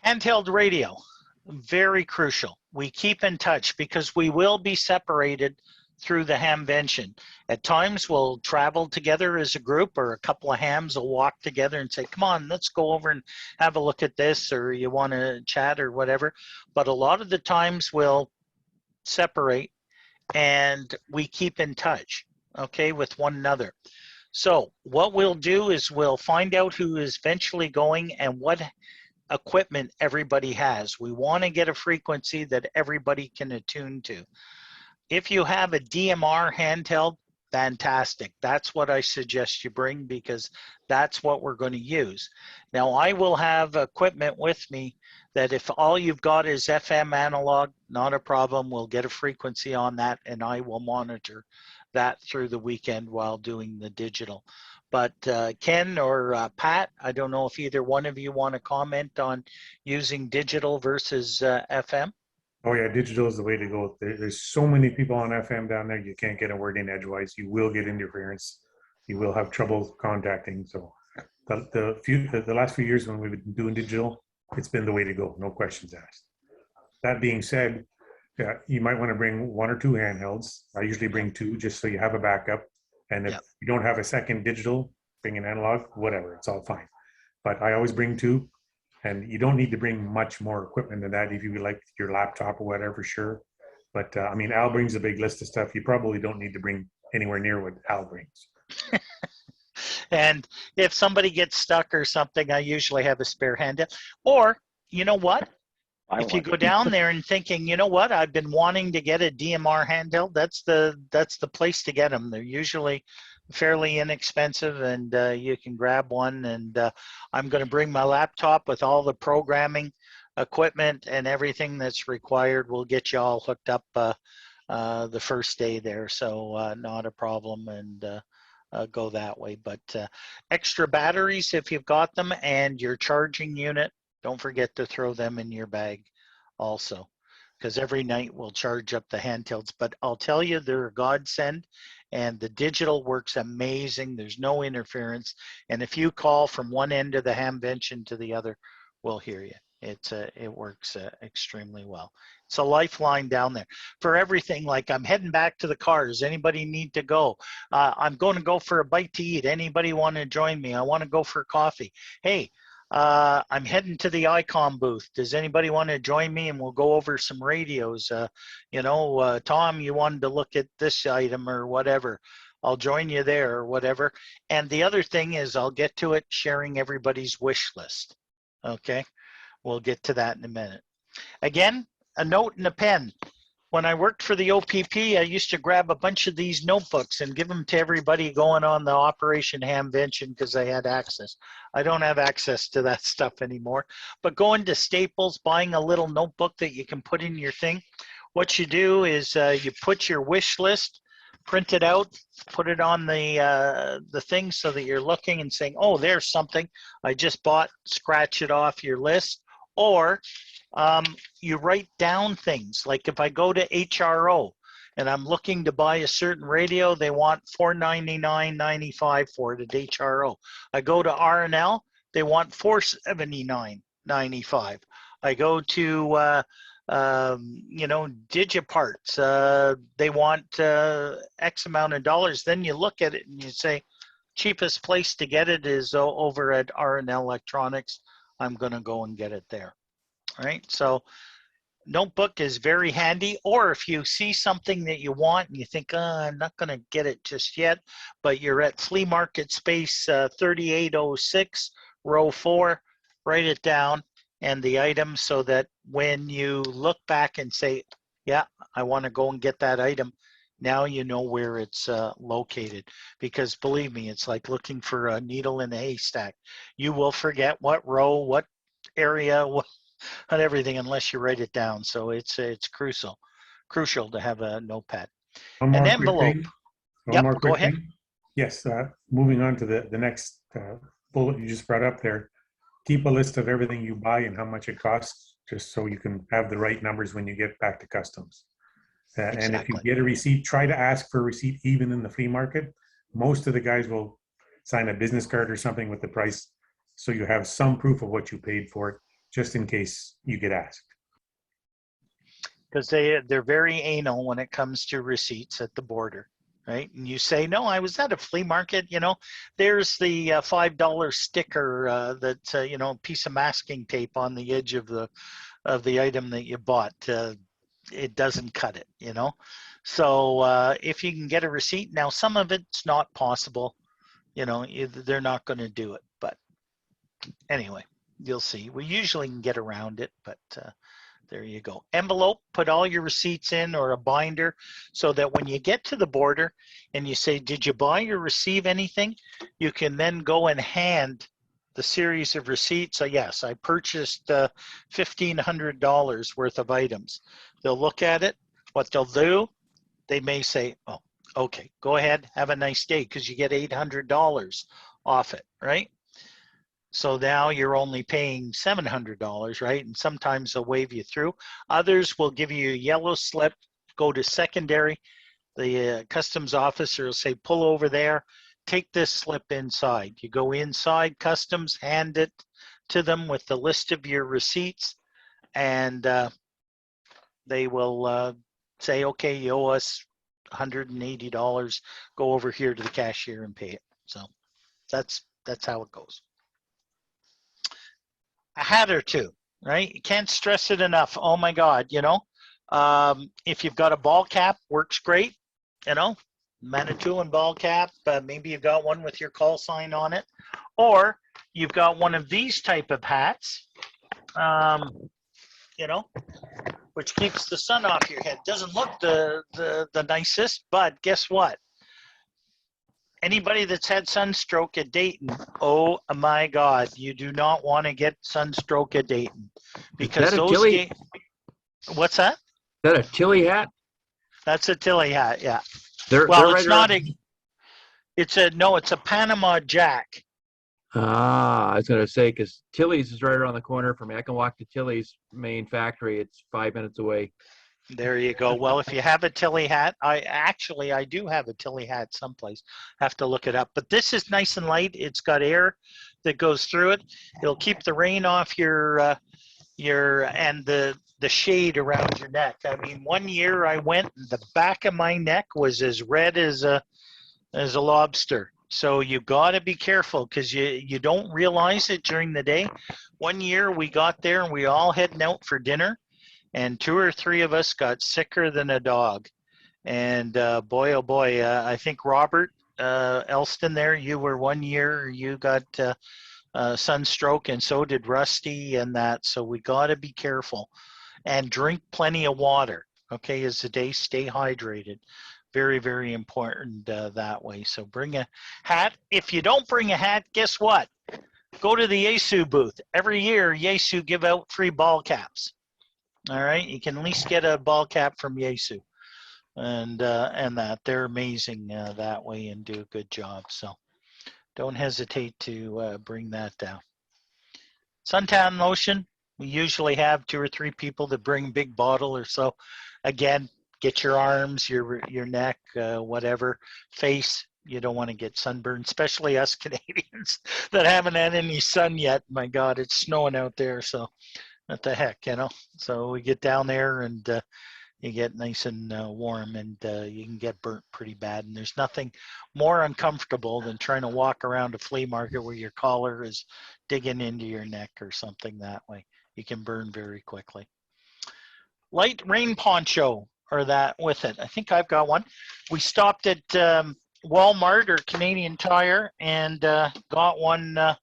Handheld radio, very crucial. We keep in touch because we will be separated through the Hamvention. At times we'll travel together as a group, or a couple of hams will walk together and say, come on, let's go over and have a look at this, or you want to chat or whatever. But a lot of the times we'll separate and we keep in touch, okay, with one another. So what we'll do is we'll find out who is eventually going and what equipment everybody has. We want to get a frequency that everybody can attune to. If you have a DMR handheld, fantastic. That's what I suggest you bring, because that's what we're going to use. Now, I will have equipment with me that if all you've got is FM analog, not a problem. We'll get a frequency on that, and I will monitor that through the weekend while doing the digital. But Ken or Pat, I don't know if either one of you want to comment on using digital versus FM. Oh yeah, digital is the way to go. There's so many people on FM down there, you can't get a word in edgewise. You will get interference. You will have trouble contacting. So the last few years when we've been doing digital, it's been the way to go, no questions asked. That being said, you might want to bring one or two handhelds. I usually bring two just so you have a backup. And if you don't have a second digital, bring an analog, whatever, it's all fine. But I always bring two, and you don't need to bring much more equipment than that if you like your laptop or whatever, sure. But I mean, Al brings a big list of stuff. You probably don't need to bring anywhere near what Al brings. And if somebody gets stuck or something, I usually have a spare handheld. Or, you know what? If you go down there and thinking, you know what, I've been wanting to get a DMR handheld, that's the place to get them. They're usually fairly inexpensive, and you can grab one. And I'm going to bring my laptop with all the programming equipment and everything that's required. We'll get you all hooked up the first day there, so not a problem, and go that way. But extra batteries if you've got them, and your charging unit, don't forget to throw them in your bag also, because every night we'll charge up the handhelds. But I'll tell you, they're a godsend, and the digital works amazing. There's no interference. And if you call from one end of the Hamvention to the other, we'll hear you. It works extremely well. It's a lifeline down there for everything. Like, I'm heading back to the car. Does anybody need to go? I'm going to go for a bite to eat. Anybody want to join me? I want to go for coffee. Hey, I'm heading to the ICOM booth. Does anybody want to join me? And we'll go over some radios. You know, Tom, you wanted to look at this item or whatever. I'll join you there or whatever. And the other thing is, I'll get to it, sharing everybody's wish list. Okay, we'll get to that in a minute. Again, a note and a pen. When I worked for the OPP, I used to grab a bunch of these notebooks and give them to everybody going on the Operation Hamvention, because I had access. I don't have access to that stuff anymore. But going to Staples, buying a little notebook that you can put in your thing. What you do is you put your wish list, print it out, put it on the thing so that you're looking and saying, oh, there's something I just bought, scratch it off your list. Or you write down things. Like if I go to HRO and I'm looking to buy a certain radio, they want $499.95 for it at HRO. I go to R&L, they want $479.95. I go to you know, Digiparts, they want X amount of dollars. Then you look at it and you say, cheapest place to get it is over at R&L Electronics. I'm going to go and get it there. All right, so notebook is very handy. Or if you see something that you want and you think, I'm not going to get it just yet, but you're at flea market space 3806, row 4, write it down and the item, so that when you look back and say, yeah, I want to go and get that item, now you know where it's located. Because believe me, it's like looking for a needle in a haystack. You will forget what row, what area, what on everything unless you write it down. So it's crucial to have a notepad. An envelope. Yep, go ahead. Yes, moving on to the next bullet you just brought up there. Keep a list of everything you buy and how much it costs, just so you can have the right numbers when you get back to customs. Exactly. And if you get a receipt, try to ask for a receipt even in the flea market. Most of the guys will sign a business card or something with the price, so you have some proof of what you paid for it, just in case you get asked. Because they're very anal when it comes to receipts at the border, right? And you say, no, I was at a flea market, there's the $5 sticker that, piece of masking tape on the edge of the item that you bought. It doesn't cut it, So if you can get a receipt, now some of it's not possible, they're not going to do it. But anyway, you'll see. We usually can get around it, but there you go. Envelope, put all your receipts in, or a binder, so that when you get to the border and you say, did you buy or receive anything? You can then go and hand the series of receipts. So yes, I purchased $1,500 worth of items. They'll look at it. What they'll do, they may say, oh, okay, go ahead, have a nice day, because you get $800 off it, right? So now you're only paying $700, right? And sometimes they'll wave you through. Others will give you a yellow slip, go to secondary. The customs officer will say, pull over there, take this slip inside. You go inside customs, hand it to them with the list of your receipts, and they will say, okay, you owe us $180. Go over here to the cashier and pay it. So that's how it goes. A hat or two, right? You can't stress it enough. Oh my God, if you've got a ball cap, works great, Manitoulin ball cap. Maybe you've got one with your call sign on it, or you've got one of these type of hats, which keeps the sun off your head. Doesn't look the nicest, but guess what? Anybody that's had sunstroke at Dayton, oh my God, you do not want to get sunstroke at Dayton, because those what's that? Is that a Tilly hat? That's a Tilly hat, yeah. They're it's not it's a Panama Jack. I was going to say, because Tilly's is right around the corner from me. I can walk to Tilly's main factory. It's 5 minutes away. There you go. Well, if you have a Tilly hat, I do have a Tilly hat someplace. Have to look it up. But this is nice and light. It's got air that goes through it. It'll keep the rain off your and the shade around your neck. I mean, one year I went, the back of my neck was as red as a lobster. So you got to be careful, because you don't realize it during the day. One year we got there and we all heading out for dinner, and 2 or 3 of us got sicker than a dog. And boy, oh boy, I think Robert Elston there, you were one year, you got sunstroke, and so did Rusty and that. So we got to be careful and drink plenty of water, okay, as the day. Stay hydrated. Very, very important that way. So bring a hat. If you don't bring a hat, guess what? Go to the Yaesu booth. Every year, Yaesu give out free ball caps. All right, you can at least get a ball cap from Yaesu, and that they're amazing that way and do a good job. So don't hesitate to bring that down. Suntan lotion. We usually have 2 or 3 people that bring big bottle or so. Again, get your arms, your neck, whatever, face. You don't want to get sunburned, especially us Canadians that haven't had any sun yet. My God, it's snowing out there, so what the heck, So we get down there and you get nice and warm, and you can get burnt pretty bad. And there's nothing more uncomfortable than trying to walk around a flea market where your collar is digging into your neck or something that way. You can burn very quickly. Light rain poncho, or that with it. I think I've got one. We stopped at Walmart or Canadian Tire and got one, not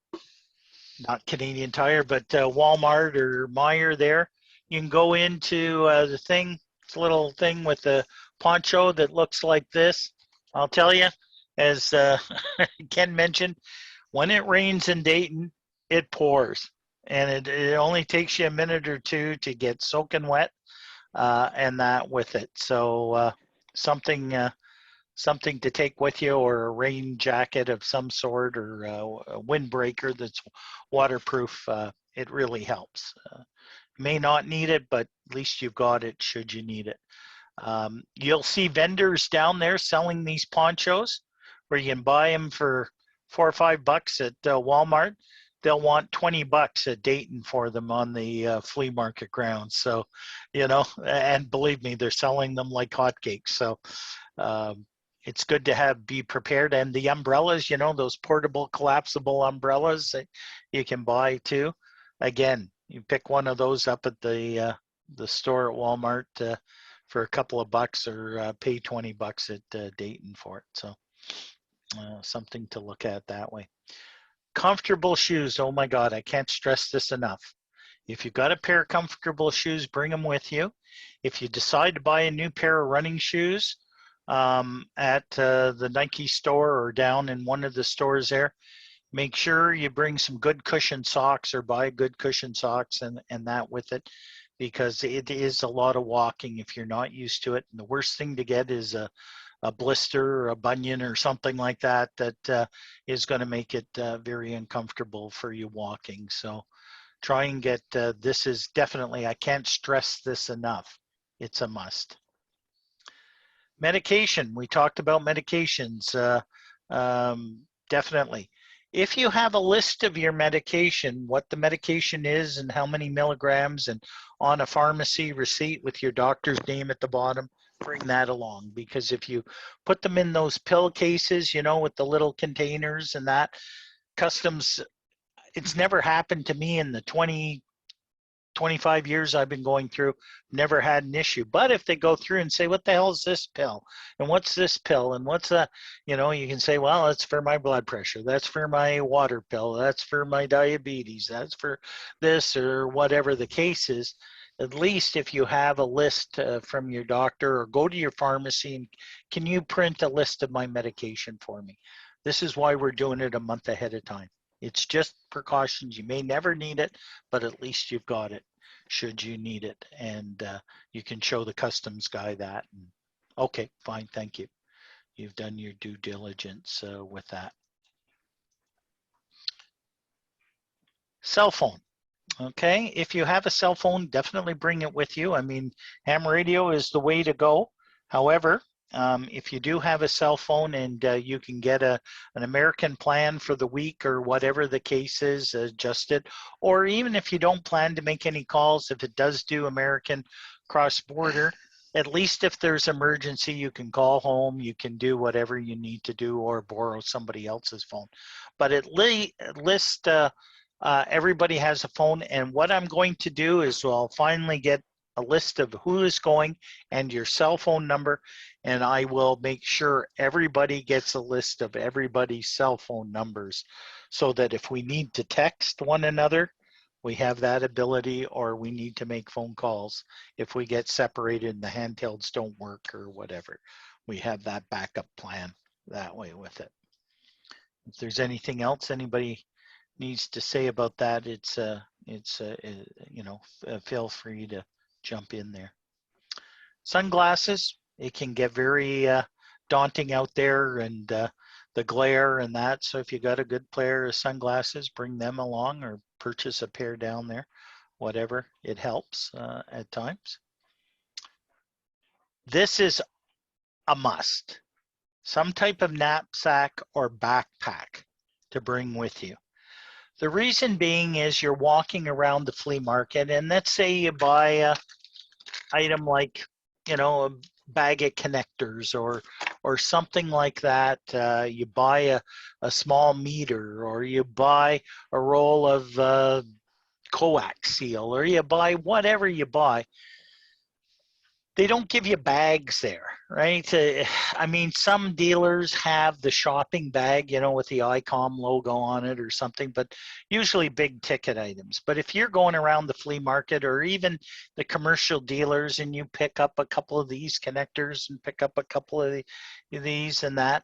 Canadian Tire, but Walmart or Meijer there. You can go into the thing, it's a little thing with the poncho that looks like this. I'll tell you, as Ken mentioned, when it rains in Dayton, it pours. And it only takes you a minute or two to get soaking wet and that with it. So something to take with you, or a rain jacket of some sort, or a windbreaker that's waterproof. It really helps. May not need it, but at least you've got it should you need it. You'll see vendors down there selling these ponchos where you can buy them for $4 or $5 at Walmart. they'll want $20 at Dayton for them on the flea market grounds. So, you know, and believe me, they're selling them like hotcakes. So it's good to be prepared. And the umbrellas, you know, those portable collapsible umbrellas that you can buy too. Again, you pick one of those up at the store at Walmart for a couple of bucks, or pay $20 at Dayton for it. So something to look at that way. Comfortable shoes. Oh my God, I can't stress this enough. If you've got a pair of comfortable shoes, bring them with you. If you decide to buy a new pair of running shoes at the Nike store or down in one of the stores there, make sure you bring some good cushion socks, or buy good cushion socks and that with it, because it is a lot of walking if you're not used to it. And the worst thing to get is a blister or a bunion or something like that is going to make it very uncomfortable for you walking. So try and get, this is definitely, I can't stress this enough. It's a must. Medication. We talked about medications. Definitely. If you have a list of your medication, what the medication is and how many milligrams, and on a pharmacy receipt with your doctor's name at the bottom, bring that along. Because if you put them in those pill cases, you know, with the little containers and that, customs, it's never happened to me in the 25 years I've been going through, never had an issue. But if they go through and say, what the hell is this pill? And what's this pill? And what's that? You know, you can say, well, it's for my blood pressure. That's for my water pill. That's for my diabetes. That's for this, or whatever the case is. At least if you have a list from your doctor, or go to your pharmacy and, can you print a list of my medication for me? This is why we're doing it a month ahead of time. It's just precautions. You may never need it, but at least you've got it should you need it. And you can show the customs guy that. And, okay, fine, thank you. You've done your due diligence with that. Cell phone. Okay, if you have a cell phone, definitely bring it with you. I mean, ham radio is the way to go. However, if you do have a cell phone and you can get an American plan for the week, or whatever the case is, adjusted, or even if you don't plan to make any calls, if it does do American cross-border, at least if there's emergency, you can call home, you can do whatever you need to do, or borrow somebody else's phone. But at least everybody has a phone. And what I'm going to do is, I'll finally get a list of who is going and your cell phone number, and I will make sure everybody gets a list of everybody's cell phone numbers, so that if we need to text one another, we have that ability, or we need to make phone calls if we get separated and the handhelds don't work or whatever. We have that backup plan that way with it. If there's anything else anybody needs to say about that, it's you know, feel free to jump in there. Sunglasses, it can get very daunting out there, and the glare and that. So if you got a good pair of sunglasses, bring them along, or purchase a pair down there, whatever, it helps at times. This is a must. Some type of knapsack or backpack to bring with you. The reason being is, you're walking around the flea market, and let's say you buy a item like, you know, a bag of connectors or something like that. You buy a small meter, or you buy a roll of coax seal, or you buy whatever you buy. They don't give you bags there, right? I mean, some dealers have the shopping bag, you know, with the ICOM logo on it or something, but usually big ticket items. But if you're going around the flea market, or even the commercial dealers, and you pick up a couple of these connectors and pick up a couple of these and that,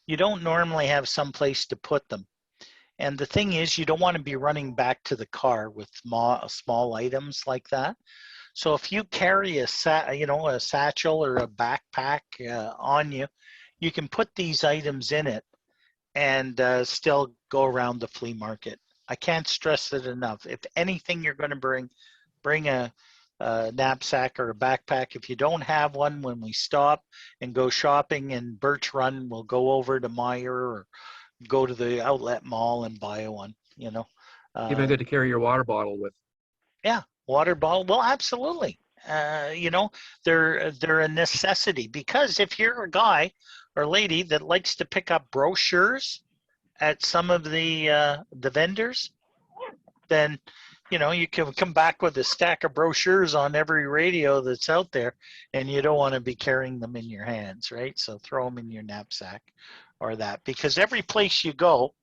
you don't normally have some place to put them. And the thing is, you don't want to be running back to the car with small items like that. So if you carry a satchel or a backpack on you, you can put these items in it and still go around the flea market. I can't stress it enough. If anything you're going to bring a knapsack or a backpack. If you don't have one, when we stop and go shopping in Birch Run, we'll go over to Meijer or go to the outlet mall and buy one. Even good to carry your water bottle with. Yeah, water bottle. Well, absolutely. They're a necessity, because if you're a guy or lady that likes to pick up brochures at some of the vendors, then you can come back with a stack of brochures on every radio that's out there, and you don't want to be carrying them in your hands, right? So throw them in your knapsack or that, because every place you go,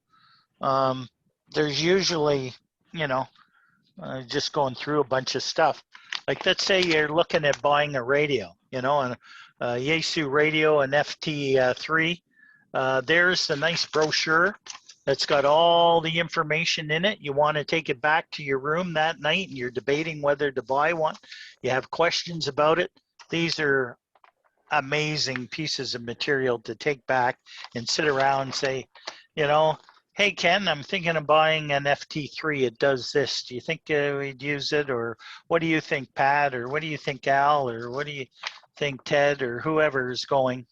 there's usually, just going through a bunch of stuff. Like, let's say you're looking at buying a radio, and a Yaesu radio, an FT3. There's a nice brochure that's got all the information in it. You want to take it back to your room that night, and you're debating whether to buy one. You have questions about it. These are amazing pieces of material to take back and sit around and say, hey, Ken, I'm thinking of buying an FT3. It does this. Do you think we'd use it? Or what do you think, Pat? Or what do you think, Al? Or what do you think, Ted? Or whoever is going,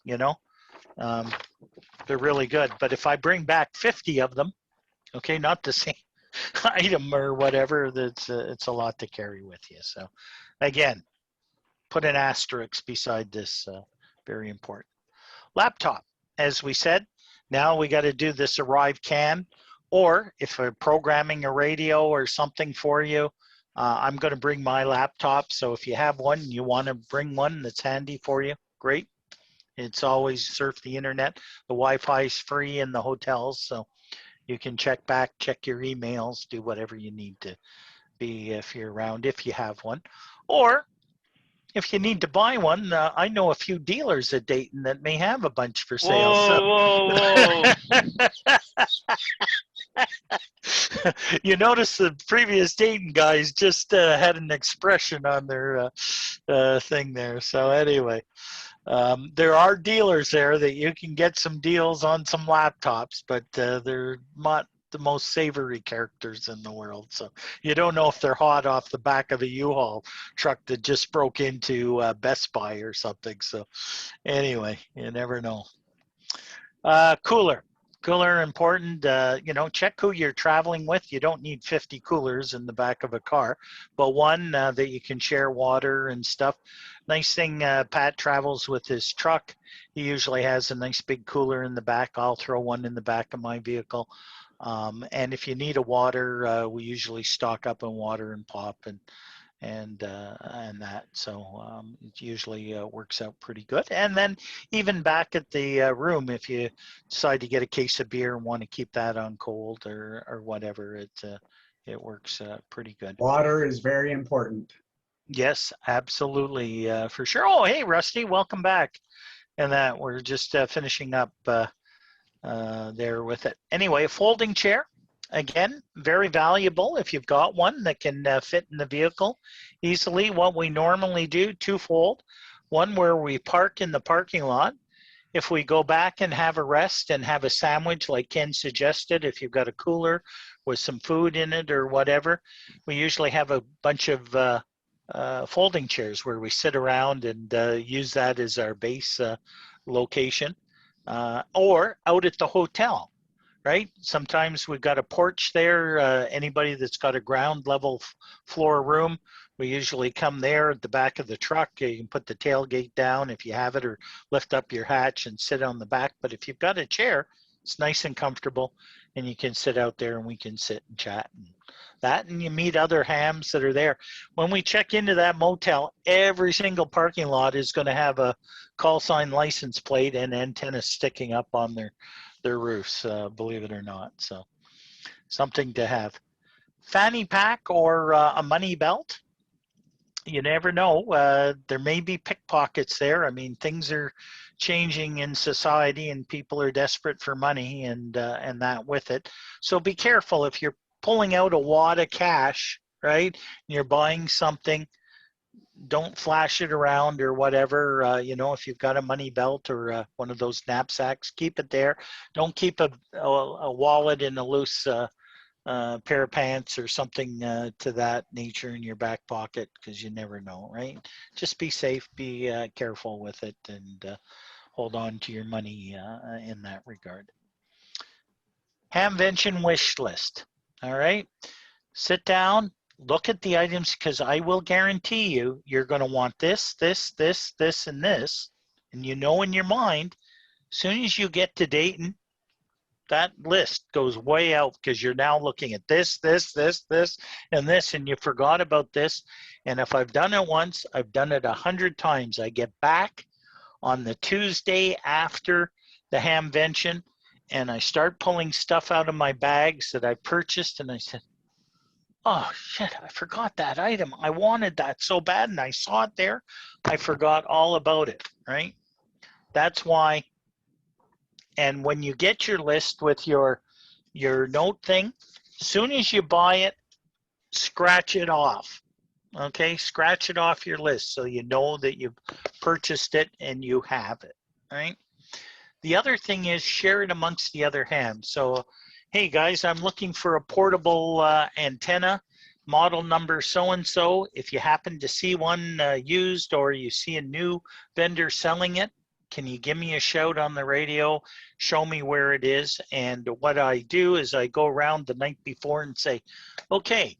they're really good. But if I bring back 50 of them, okay, not the same item or whatever, it's a lot to carry with you. So again, put an asterisk beside this, very important. Laptop, as we said, now we got to do this arrive can, or if we're programming a radio or something for you, I'm going to bring my laptop. So if you have one, you want to bring one that's handy for you, great. It's always surf the internet. The Wi-Fi is free in the hotels, so you can check your emails, do whatever you need to be if you're around, if you have one. Or if you need to buy one, I know a few dealers at Dayton that may have a bunch for sale. Whoa. You notice the previous Dayton guys just had an expression on their thing there. So anyway, there are dealers there that you can get some deals on some laptops, but they're not the most savory characters in the world. So you don't know if they're hot off the back of a U-Haul truck that just broke into Best Buy or something. So anyway, you never know. Cooler important. Check who you're traveling with. You don't need 50 coolers in the back of a car, but one that you can share water and stuff. Nice thing, Pat travels with his truck. He usually has a nice big cooler in the back. I'll throw one in the back of my vehicle. And if you need a water, we usually stock up on water and pop and that. So it usually works out pretty good. And then even back at the room, if you decide to get a case of beer and want to keep that on cold or whatever, it works pretty good. Water is very important. Yes, absolutely, for sure. Oh, hey, Rusty, welcome back. And that we're just finishing up there with it. Anyway, a folding chair. Again, very valuable if you've got one that can fit in the vehicle easily. What we normally do, twofold. One where we park in the parking lot. If we go back and have a rest and have a sandwich like Ken suggested, if you've got a cooler with some food in it or whatever, we usually have a bunch of folding chairs where we sit around and use that as our base location. Or out at the hotel. Right? Sometimes we've got a porch there. Anybody that's got a ground level floor room, we usually come there at the back of the truck. You can put the tailgate down if you have it, or lift up your hatch and sit on the back. But if you've got a chair, it's nice and comfortable, and you can sit out there and we can sit and chat and that, and you meet other hams that are there. When we check into that motel, every single parking lot is going to have a call sign license plate and antenna sticking up on their roofs, believe it or not. So something to have. Fanny pack or a money belt. You never know. There may be pickpockets there. I mean, things are changing in society and people are desperate for money and that with it. So be careful if you're pulling out a wad of cash, right? And you're buying something, don't flash it around or whatever. If you've got a money belt or one of those knapsacks, keep it there. Don't keep a wallet in a loose pair of pants or something to that nature in your back pocket, because you never know, right? Just be safe, be careful with it, and hold on to your money in that regard. Hamvention wish list. All right. Sit down, look at the items, because I will guarantee you, you're going to want this, this, this, this, and this. And you know in your mind, as soon as you get to Dayton, that list goes way out because you're now looking at this, this, this, this, and this, and you forgot about this. And if I've done it once, I've done it 100 times. I get back on the Tuesday after the Hamvention, and I start pulling stuff out of my bags that I purchased, and I said, oh shit, I forgot that item. I wanted that so bad, and I saw it there. I forgot all about it, right? That's why. And when you get your list with your note thing, soon as you buy it, scratch it off. Okay, scratch it off your list so you know that you've purchased it and you have it, right? The other thing is share it amongst the other hams. So, hey guys, I'm looking for a portable antenna, model number so-and-so. If you happen to see one used or you see a new vendor selling it, can you give me a shout on the radio, show me where it is? And what I do is I go around the night before and say, okay,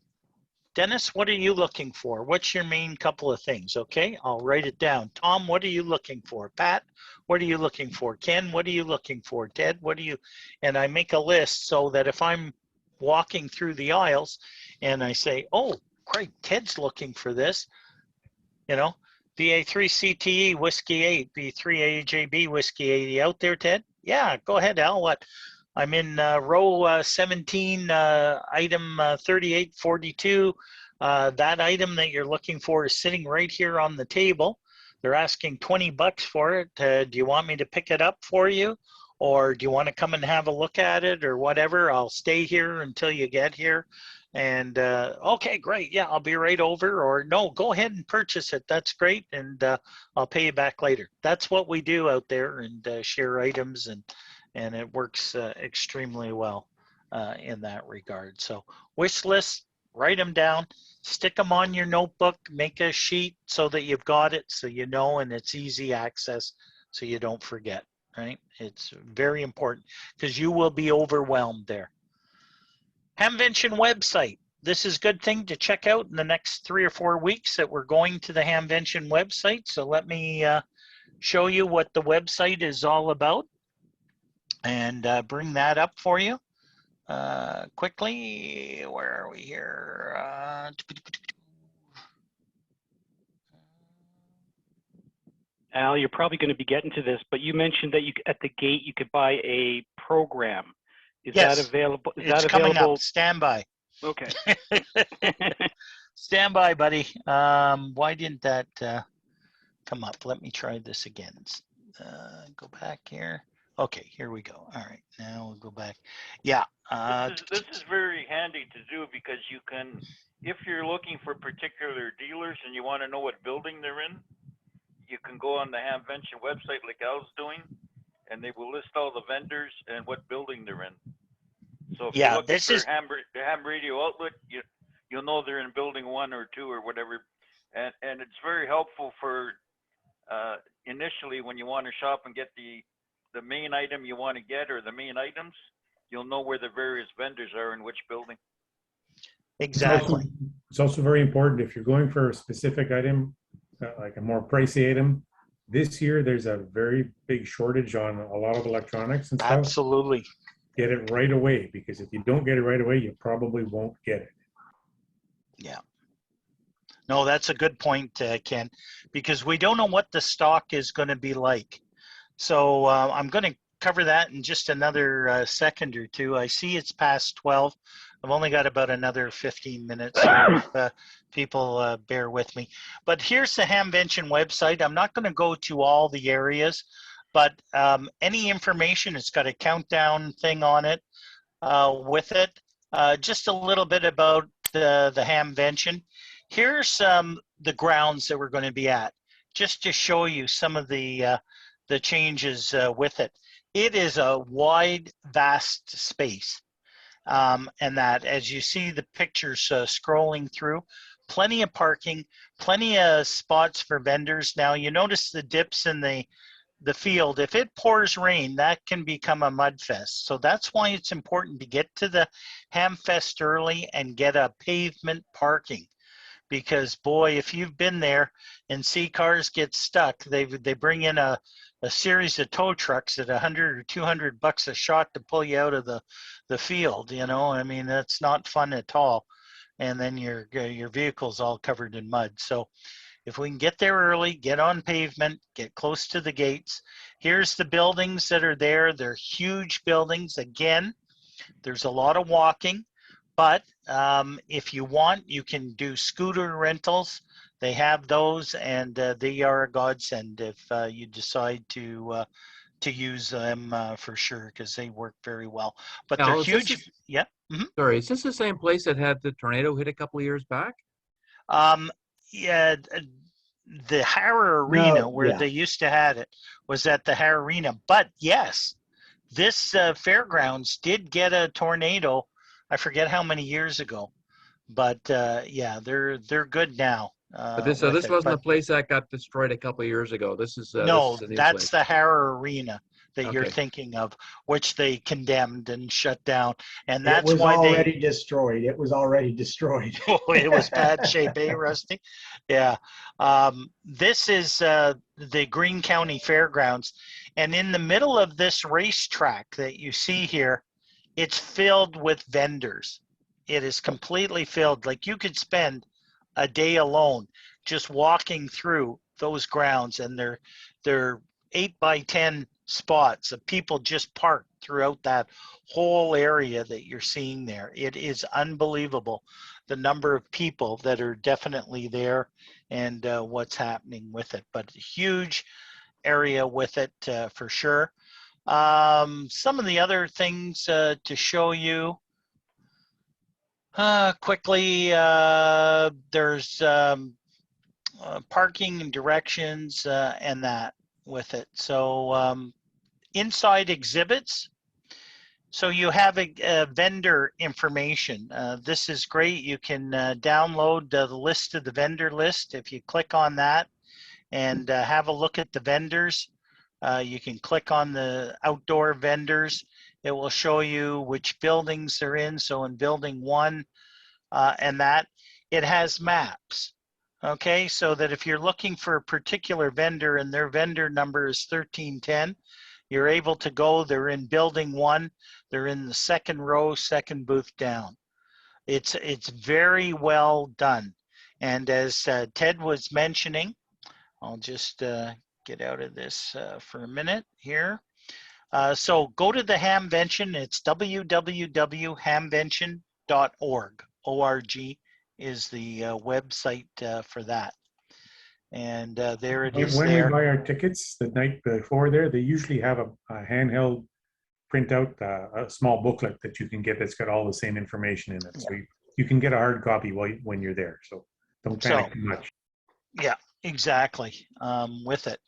Dennis, what are you looking for? What's your main couple of things? Okay, I'll write it down. Tom, what are you looking for? Pat, what are you looking for? Ken, what are you looking for? Ted, what are you? And I make a list so that if I'm walking through the aisles and I say, oh, great, Ted's looking for this, you know, VA3 CTE Whiskey 8, V3 AJB Whiskey 80 out there, Ted? Yeah, go ahead, Al. What? I'm in row 17, item 3842. That item that you're looking for is sitting right here on the table. They're asking 20 bucks for it. Do you want me to pick it up for you? Or do you want to come and have a look at it or whatever? I'll stay here until you get here. And okay, great. Yeah, I'll be right over. Or no, go ahead and purchase it. That's great. And I'll pay you back later. That's what we do out there, and share items, and it works extremely well in that regard. So wish lists, write them down, stick them on your notebook, make a sheet so that you've got it so you know, and it's easy access so you don't forget, right? It's very important because you will be overwhelmed there. Hamvention website. This is a good thing to check out in the next 3 or 4 weeks that we're going to the Hamvention website. So let me show you what the website is all about and bring that up for you quickly. Where are we here? Al, you're probably going to be getting to this, but you mentioned that you at the gate you could buy a program. Is Yes, that available? Is it's that coming available? up. Stand by. Okay. Stand by, buddy. Why didn't that come up? Let me try this again. Go back here. Okay, here we go. All right, now we'll go back. Yeah. This is very handy to do because you can, if you're looking for particular dealers and you want to know what building they're in, you can go on the Hamvention website like Al's doing, and they will list all the vendors and what building they're in. So if you're looking for the ham radio outlet, you'll know they're in building 1 or 2 or whatever, and it's very helpful for initially when you want to shop and get the main item you want to get or the main items, you'll know where the various vendors are in which building. Exactly. It's also very important if you're going for a specific item, like a more pricey item. This year, there's a very big shortage on a lot of electronics and stuff. Absolutely. Get it right away, because if you don't get it right away, you probably won't get it. Yeah. No, that's a good point, Ken, because we don't know what the stock is going to be like. So I'm going to cover that in just another second or two. I see it's past 12. I've only got about another 15 minutes here if people bear with me. But here's the Hamvention website. I'm not going to go to all the areas, but any information, it's got a countdown thing on it with it. Just a little bit about the Hamvention. Here's the grounds that we're going to be at, just to show you some of the changes with it. It is a wide, vast space. And that, as you see the pictures scrolling through, plenty of parking, plenty of spots for vendors. Now you notice the dips in the the field, if it pours rain, that can become a mud fest. So that's why it's important to get to the Hamfest early and get a pavement parking. Because boy, if you've been there and see cars get stuck, they bring in a series of tow trucks at 100 or 200 bucks a shot to pull you out of the field. You know, I mean, that's not fun at all. And then your vehicle's all covered in mud. So if we can get there early, get on pavement, get close to the gates. Here's the buildings that are there. They're huge buildings. Again, there's a lot of walking. But if you want, you can do scooter rentals. They have those, and they are a godsend if you decide to use them for sure, because they work very well. But Now, they're is this huge. the- Yeah. Mhm. Sorry, is this the same place that had the tornado hit a couple of years back? Yeah, the Hara Arena, No, where yeah. they used to have it, was at the Hara Arena. But yes, this fairgrounds did get a tornado. I forget how many years ago, but yeah, they're good now. But this With this it. wasn't the But place that got destroyed a couple of years ago. This is no, a new that's place. the Hara Arena that you're Okay. thinking of, which they condemned and shut down, and It that's was why already destroyed. It was already destroyed. Oh, it was bad shape, eh, Rusty? Yeah. This is the Greene County Fairgrounds. And in the middle of this racetrack that you see here, it's filled with vendors. It is completely filled. Like you could spend a day alone just walking through those grounds, and they're 8x10 spots of people just parked throughout that whole area that you're seeing there. It is unbelievable the number of people that are definitely there and what's happening with it. But a huge area with it for sure. Some of the other things to show you quickly, there's parking and directions and that with it. So inside exhibits, so you have a vendor information. This is great. You can download the list of the vendor list. If you click on that and have a look at the vendors, you can click on the outdoor vendors. It will show you which buildings they're in. So in building 1 and that, it has maps. Okay, so that if you're looking for a particular vendor and their vendor number is 1310, you're able to go. They're in building 1. They're in the second row, second booth down. It's very well done. And as Ted was mentioning, I'll just get out of this for a minute here. So go to the Hamvention. It's www.hamvention.org. O-R-G is the website for that. And there it is When there. we buy our tickets the night before there, they usually have a handheld printout, a small booklet that you can get that's got all the same information in it. So you can get a hard copy when you're there. So don't panic too much. Yeah, exactly. With it.